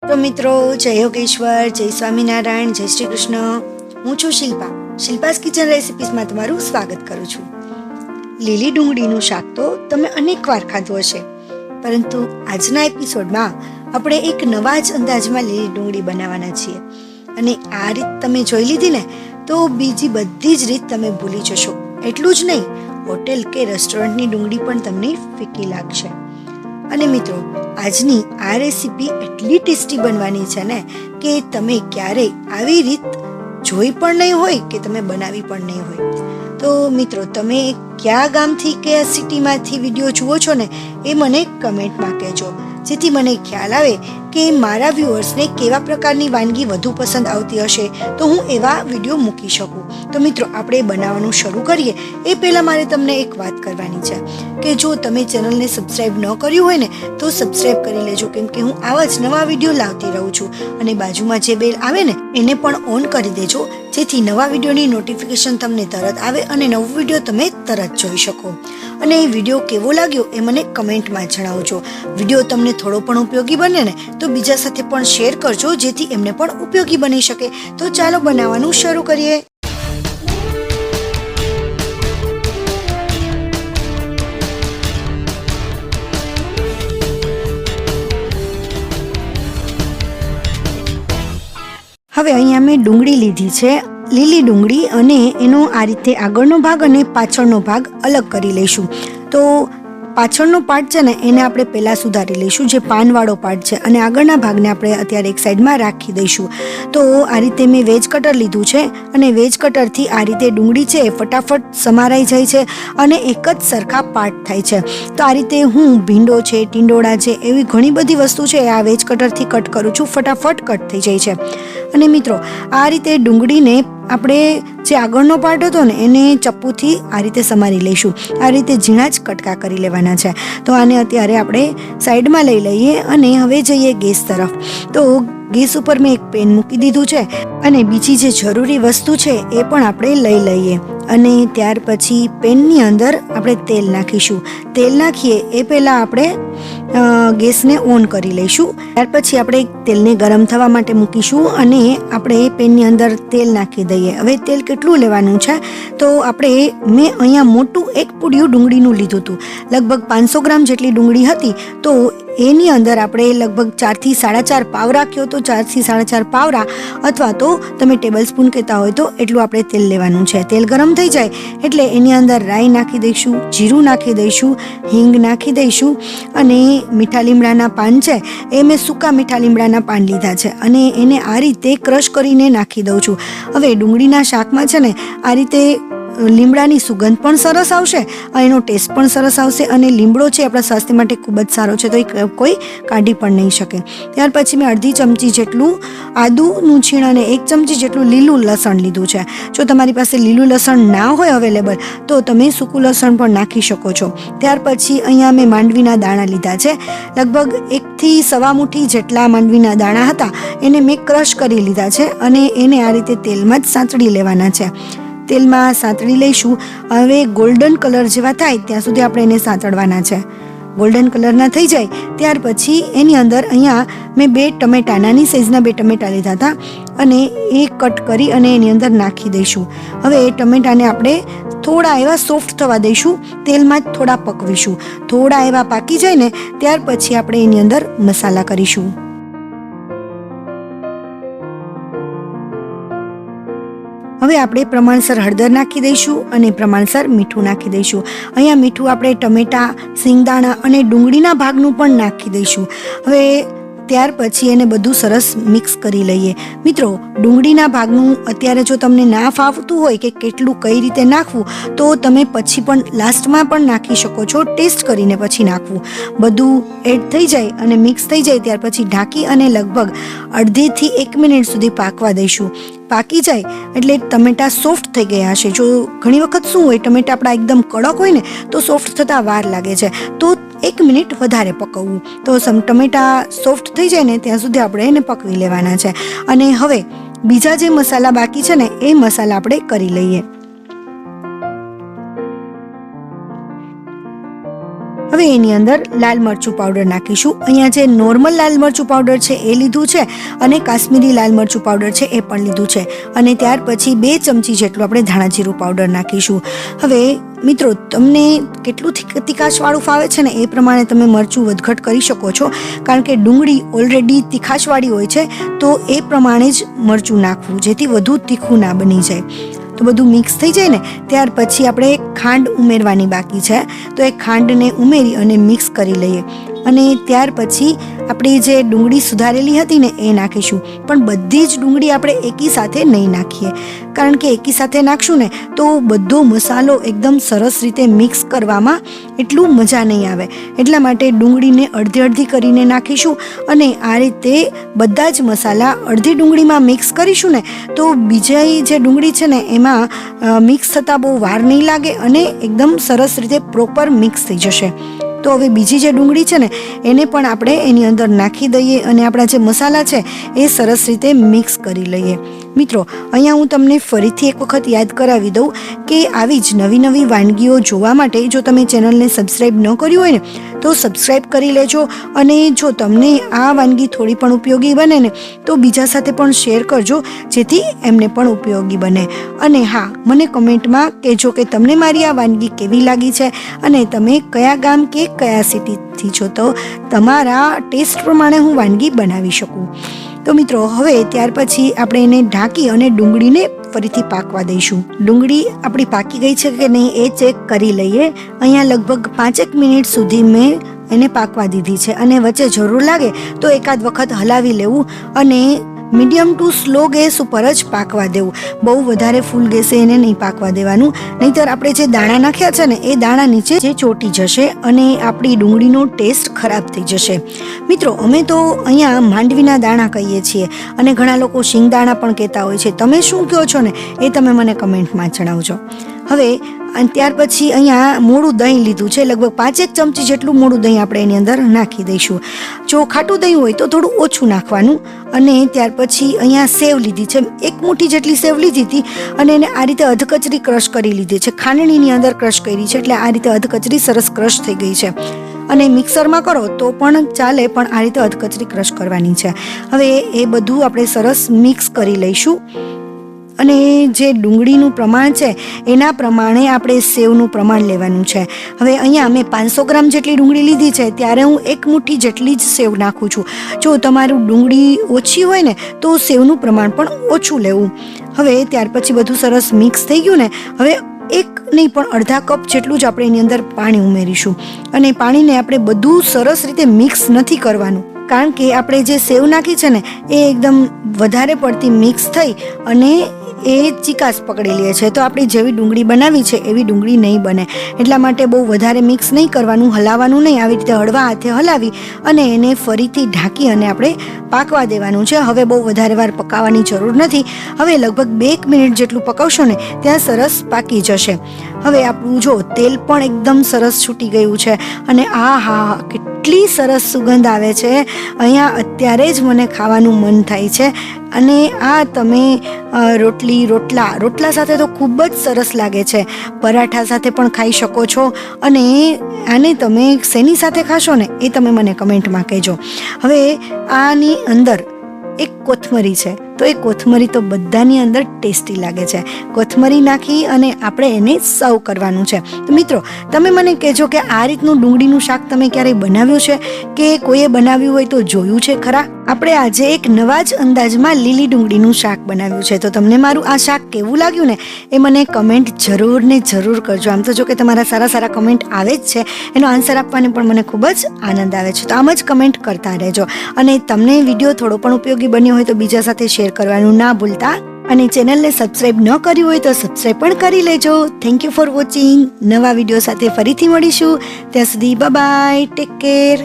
તો મિત્રો, જય યોગેશ્વર, જય સ્વામિનારાયણ, જય શ્રી કૃષ્ણ. હું છું શિલ્પાસ કિચન રેસિપીસમાં તમારું સ્વાગત કરું છું. લીલી ડુંગળીનું શાક તો તમે અનેકવાર ખાધું હશે, પરંતુ આજના એપિસોડમાં આપણે એક નવા જ અંદાજમાં લીલી ડુંગળી બનાવવાના છીએ. અને આ રીત તમે જોઈ લીધી ને તો બીજી બધી જ રીત તમે ભૂલી જશો. એટલું જ નહીં, હોટેલ કે રેસ્ટોરન્ટની ડુંગળી પણ તમને ફીકી લાગશે. અને મિત્રો, આજની આ રેસીપી એટલી ટેસ્ટી બનવાની છે ને કે તમે ક્યારેય આવી રીત જોઈ પણ નહીં હોય કે તમે બનાવી પણ નહીં હોય. તો મિત્રો, તમે કયા ગામથી કે સિટીમાંથી વિડીયો જુઓ છો ને એ મને કમેન્ટમાં કહેજો, જેથી મને ખ્યાલ આવે કે મારા વ્યુઅર્સને કેવા પ્રકારની વાનગી વધુ પસંદ આવતી હશે તો હું એવા વિડીયો મૂકી શકું. તો મિત્રો, આપણે બનાવવાનું શરૂ કરીએ એ પહેલાં મારે તમને એક વાત કરવાની છે કે જો તમે ચેનલને સબસ્ક્રાઈબ ન કર્યું હોય ને તો સબસ્ક્રાઈબ કરી લેજો, કેમ કે હું આવા જ નવા વિડીયો લાવતી રહું છું. અને બાજુમાં જે બેલ આવે ને એને પણ ઓન કરી દેજો, જેથી નવા વિડીયોની નોટિફિકેશન તમને તરત આવે અને નવો વિડીયો તમે તરત જોઈ શકો. અને એ વિડીયો કેવો લાગ્યો એ મને કમેન્ટમાં જણાવજો. વિડીયો તમને થોડો પણ ઉપયોગી બને ને તો બીજા સાથે પણ શેર કરજો, જેથી એમને પણ ઉપયોગી બની શકે. તો ચાલો બનાવવાનું શરૂ કરીએ. હવે અહીંયા મેં ડુંગળી લીધી છે, લીલી ડુંગળી, અને એનો આ રીતે આગળનો ભાગ અને પાછળનો ભાગ અલગ કરી લઈશું. તો પાછળનો પાર્ટ છે ને એને આપણે પહેલાં સુધારી લઈશું, જે પાનવાળો પાર્ટ છે, અને આગળના ભાગને આપણે અત્યારે એક સાઈડમાં રાખી દઈશું. તો આ રીતે મેં વેજ કટર લીધું છે, અને વેજ કટરથી આ રીતે ડુંગળી છે એ ફટાફટ સમારાઈ જાય છે અને એક જ સરખા પાર્ટ થાય છે. તો આ રીતે હું ભીંડો છે, ટીંડોળા છે, એવી ઘણી બધી વસ્તુ છે આ વેજ કટરથી કટ કરું છું, ફટાફટ કટ થઈ જાય છે. અને મિત્રો, આ રીતે ડુંગળીને આપણે જે આગળનો પાર્ટ હતો ને એને ચપ્પુથી આ રીતે સમારી લઈશું. આ રીતે ઝીણા જ કટકા કરી લેવાના છે. તો આને અત્યારે આપણે સાઈડમાં લઈ લઈએ અને હવે જઈએ ગેસ તરફ. તો ગેસ ઉપર મેં એક પેન મૂકી દીધું છે, અને બીજી જે જરૂરી વસ્તુ છે એ પણ આપણે લઈ લઈએ. અને ત્યાર પછી પેનની અંદર આપણે તેલ નાખીશું. તેલ નાખીએ એ પહેલાં આપણે ગેસને ઓન કરી લઈશું. ત્યાર પછી આપણે તેલને ગરમ થવા માટે મૂકીશું અને આપણે પેનની અંદર તેલ નાખી દઈએ. હવે તેલ કેટલું લેવાનું છે તો મેં અહીંયા મોટું એક પૂડિયું ડુંગળીનું લીધું હતું. લગભગ 500 ગ્રામ જેટલી ડુંગળી હતી. તો એની અંદર આપણે લગભગ 4 થી 4.5 પાવ રાખ્યો, તો 4 થી 4.5 પાવરા, અથવા તો તમે ટેબલ સ્પૂન કહેતા હોય તો એટલું આપણે તેલ લેવાનું છે. તેલ ગરમ થઈ જાય એટલે એની અંદર રાઈ નાખી દઈશું, જીરું નાખી દઈશું, હિંગ નાખી દઈશું, અને મીઠા લીમડાના પાન છે એ મેં સૂકા મીઠા લીમડાના પાન લીધા છે, અને એને આ રીતે ક્રશ કરીને નાખી દઉં છું. હવે ડુંગળીના શાકમાં છે ને આ રીતે લીમડાની સુગંધ પણ સરસ આવશે, એનો ટેસ્ટ પણ સરસ આવશે, અને લીમડો છે આપણા સ્વાસ્થ્ય માટે ખૂબ જ સારો છે, તો એ કોઈ કાઢી પણ નહીં શકે. ત્યાર પછી મેં અડધી ચમચી જેટલું આદુનું છીણ અને 1 ચમચી જેટલું લીલું લસણ લીધું છે. જો તમારી પાસે લીલું લસણ ના હોય અવેલેબલ તો તમે સૂકું લસણ પણ નાખી શકો છો. ત્યાર પછી અહીંયા મેં માંડવીના દાણા લીધા છે. લગભગ 1 થી સવા મુઠ્ઠી જેટલા માંડવીના દાણા હતા, એને મેં ક્રશ કરી લીધા છે, અને એને આ રીતે તેલમાં જ સાંતળી લેવાના છે. તેલમાં સાંતળી લઈશું. હવે ગોલ્ડન કલર જેવા થાય ત્યાં સુધી આપણે એને સાંતળવાના છે. ગોલ્ડન કલરના થઈ જાય ત્યાર પછી એની અંદર અહીંયા મેં 2 ટમેટા, નાની સાઈઝના 2 ટમેટા લીધા હતા, અને એ કટ કરી અને એની અંદર નાખી દઈશું. હવે એ ટમેટાને આપણે થોડા એવા સોફ્ટ થવા દઈશું, તેલમાં જ થોડા પકવીશું. થોડા એવા પાકી જાય ને ત્યાર પછી આપણે એની અંદર મસાલા કરીશું. હવે આપણે પ્રમાણસર હળદર નાખી દઈશું અને પ્રમાણસર મીઠું નાખી દઈશું. અહીંયા મીઠું આપણે ટમેટા, સિંગદાણા અને ડુંગળીના ભાગનું પણ નાખી દઈશું. હવે ત્યાર પછી એને બધું સરસ મિક્સ કરી લઈએ. મિત્રો, ડુંગળીના ભાગનું અત્યારે જો તમને ના ફાવતું હોય કે કેટલું કઈ રીતે નાખવું તો તમે પછી પણ લાસ્ટમાં પણ નાખી શકો છો, ટેસ્ટ કરીને પછી નાખવું. બધું એડ થઈ જાય અને મિક્સ થઈ જાય ત્યાર પછી ઢાંકી અને લગભગ અડધીથી 1 મિનિટ સુધી પાકવા દઈશું. પાકી જાય એટલે ટમેટા સોફ્ટ થઈ ગયા હશે. જો ઘણી વખત શું હોય, ટમેટા આપણા એકદમ કડક હોય ને તો સોફ્ટ થતાં વાર લાગે છે, તો 1 મિનિટ વધારે પકવવું. તો ટમેટા સોફ્ટ થઈ જાય ને ત્યાં સુધી આપણે એને પકવી લેવાના છે. અને હવે બીજા જે મસાલા બાકી છે ને એ મસાલા આપણે કરી લઈએ. હવે એની અંદર લાલ મરચું પાવડર નાખીશું. અહીંયા જે નોર્મલ લાલ મરચું પાવડર છે એ લીધું છે અને કાશ્મીરી લાલ મરચું પાવડર છે એ પણ લીધું છે. અને ત્યાર પછી 2 ચમચી જેટલું આપણે ધાણા જીરું પાવડર નાખીશું. હવે મિત્રો, તમને કેટલું તીખાશવાળું ફાવે છે ને એ પ્રમાણે તમે મરચું વધઘટ કરી શકો છો, કારણ કે ડુંગળી ઓલરેડી તીખાશવાળી હોય છે, તો એ પ્રમાણે જ મરચું નાખવું જેથી વધુ તીખું ના બની જાય. તો બધું મિક્સ થઈ જાય ને ત્યાર પછી આપણે ખાંડ ઉમેરવાની બાકી છે, તો એ ખાંડને ઉમેરી અને મિક્સ કરી લઈએ. અને ત્યાર પછી આપણે જે ડુંગળી સુધારેલી હતી ને એ નાખીશું. પણ બધી જ ડુંગળી આપણે એકી સાથે નહીં નાખીએ, કારણ કે એકી સાથે નાખશું ને તો બધો મસાલો એકદમ સરસ રીતે મિક્સ કરવામાં એટલું મજા નહીં આવે. એટલા માટે ડુંગળીને અડધી અડધી કરીને નાખીશું. અને આ રીતે બધા જ મસાલા અડધી ડુંગળીમાં મિક્સ કરીશું ને તો બીજી જે ડુંગળી છે ને એમાં મિક્સ થતાં બહુ વાર નહીં લાગે અને એકદમ સરસ રીતે પ્રોપર મિક્સ થઈ જશે. તો હવે બીજી જે ડુંગળી છે ને એને પણ આપણે એની અંદર નાખી દઈએ અને આપણા જે મસાલા છે એ સરસ રીતે મિક્સ કરી લઈએ. મિત્રો, અહીંયા હું તમને ફરીથી એક વખત યાદ કરાવી દઉં કે આવી જ નવી નવી વાનગીઓ જોવા માટે જો તમે ચેનલને સબસ્ક્રાઈબ ન કર્યું હોય ને તો સબસ્ક્રાઈબ કરી લેજો. અને જો તમને આ વાનગી થોડી પણ ઉપયોગી બને ને તો બીજા સાથે પણ શેર કરજો, જેથી એમને પણ ઉપયોગી બને. અને હા, મને કમેન્ટમાં કહેજો કે તમને મારી આ વાનગી કેવી લાગી છે અને તમે કયા ગામ કે કયા સિટીથી છો, તો તમારા ટેસ્ટ પ્રમાણે હું વાનગી બનાવી શકું. તો મિત્રો, હવે ત્યાર પછી આપણે એને ઢાંકી અને ડુંગળીને ફરીથી પાકવા દઈશું. ડુંગળી આપણી પાકી ગઈ છે કે નહીં એ ચેક કરી લઈએ. અહીંયા લગભગ 5 મિનિટ સુધી મેં એને પાકવા દીધી છે અને વચ્ચે જરૂર લાગે તો એકાદ વખત હલાવી લેવું અને મીડિયમ ટુ સ્લો ગેસ ઉપર જ પાકવા દેવું. બહુ વધારે ફૂલ ગેસે એને નહીં પાકવા દેવાનું, નહીંતર આપણે જે દાણા નાખ્યા છે ને એ દાણા નીચે જે ચોટી જશે અને આપણી ડુંગળીનો ટેસ્ટ ખરાબ થઈ જશે. મિત્રો, અમે તો અહીંયા માંડવીના દાણા કહીએ છીએ અને ઘણા લોકો શિંગદાણા પણ કહેતા હોય છે. તમે શું કહો છો ને એ તમે મને કમેન્ટમાં જણાવજો. હવે ત્યાર પછી અહીંયા મોળું દહીં લીધું છે, લગભગ 5 ચમચી જેટલું મોળું દહીં આપણે એની અંદર નાખી દઈશું. જો ખાટું દહીં હોય તો થોડું ઓછું નાખવાનું. અને ત્યાર પછી અહીંયા સેવ લીધી છે, 1 મુઠ્ઠી જેટલી સેવ લીધી હતી અને એને આ રીતે અધકચરી ક્રશ કરી લીધી છે. ખાંડણીની અંદર ક્રશ કરી છે, એટલે આ રીતે અધકચરી સરસ ક્રશ થઈ ગઈ છે. અને મિક્સરમાં કરો તો પણ ચાલે, પણ આ રીતે અધકચરી ક્રશ કરવાની છે. હવે એ બધું આપણે સરસ મિક્સ કરી લઈશું. અને જે ડુંગળીનું પ્રમાણ છે એના પ્રમાણે આપણે સેવનું પ્રમાણ લેવાનું છે. હવે અહીંયા મેં 500 ગ્રામ જેટલી ડુંગળી લીધી છે, ત્યારે હું 1 મુઠ્ઠી જેટલી જ સેવ નાખું છું. જો તમારું ડુંગળી ઓછી હોય ને તો સેવનું પ્રમાણ પણ ઓછું લેવું. હવે ત્યાર પછી બધું સરસ મિક્સ થઈ ગયું ને, હવે 1 નહીં પણ અડધા કપ જેટલું જ આપણે એની અંદર પાણી ઉમેરીશું. અને પાણીને આપણે બધું સરસ રીતે મિક્સ નથી કરવાનું, કારણ કે આપણે જે સેવ નાખી છે ને એ એકદમ વધારે પડતી મિક્સ થઈ અને એ ચીકાશ પકડી લે છે, તો આપણી જેવી ડુંગળી બનાવી છે એવી ડુંગળી નહીં બને. એટલા માટે બહુ વધારે મિક્સ નહીં કરવાનું, હલાવવાનું નહીં. આવી રીતે હળવા હાથે હલાવી અને એને ફરીથી ઢાંકી અને આપણે પાકવા દેવાનું છે. હવે બહુ વધારે વાર પકાવવાની જરૂર નથી. હવે લગભગ 2 મિનિટ જેટલું પકાવશો ને ત્યાં સરસ પાકી જશે. હવે આપણું જો તેલ પણ એકદમ સરસ છૂટી ગયું છે અને આ હા, કેટલી સરસ સુગંધ આવે છે. અહીંયા અત્યારે જ મને ખાવાનું મન થાય છે. અને આ તમે રોટલા સાથે તો ખૂબ જ સરસ લાગે છે. પરાઠા સાથે પણ ખાઈ શકો છો. અને આને તમે શેની સાથે ખાશો ને એ તમે મને કમેન્ટમાં કહેજો. હવે આની અંદર એક કોથમરી છે, તો એ કોથમરી તો બધાની અંદર ટેસ્ટી લાગે છે. કોથમરી નાખી અને આપણે એને સર્વ કરવાનું છે. તો મિત્રો, તમે મને કહેજો કે આ રીતનું ડુંગળીનું શાક તમે ક્યારેય બનાવ્યું છે કે કોઈએ બનાવ્યું હોય તો જોયું છે ખરા. આપણે આજે એક નવા જ અંદાજમાં લીલી ડુંગળીનું શાક બનાવ્યું છે. તો તમને મારું આ શાક કેવું લાગ્યું ને એ મને કમેન્ટ જરૂર ને જરૂર કરજો. આમ તો જો કે તમારા સારા કમેન્ટ આવે જ છે, એનો આન્સર આપવાની પણ મને ખૂબ જ આનંદ આવે છે. તો આમ જ કમેન્ટ કરતા રહેજો. અને તમને વિડીયો થોડો પણ ઉપયોગી બન્યો હોય તો બીજા સાથે શેર કરવાનું ના ભૂલતા. અને ચેનલને સબસ્ક્રાઈબ ન કર્યું હોય તો સબસ્ક્રાઈબ પણ કરી લેજો. Thank you for watching. નવા વિડીયો સાથે ફરીથી મળીશું. ત્યાં સુધી બાય બાય, ટેક કેર.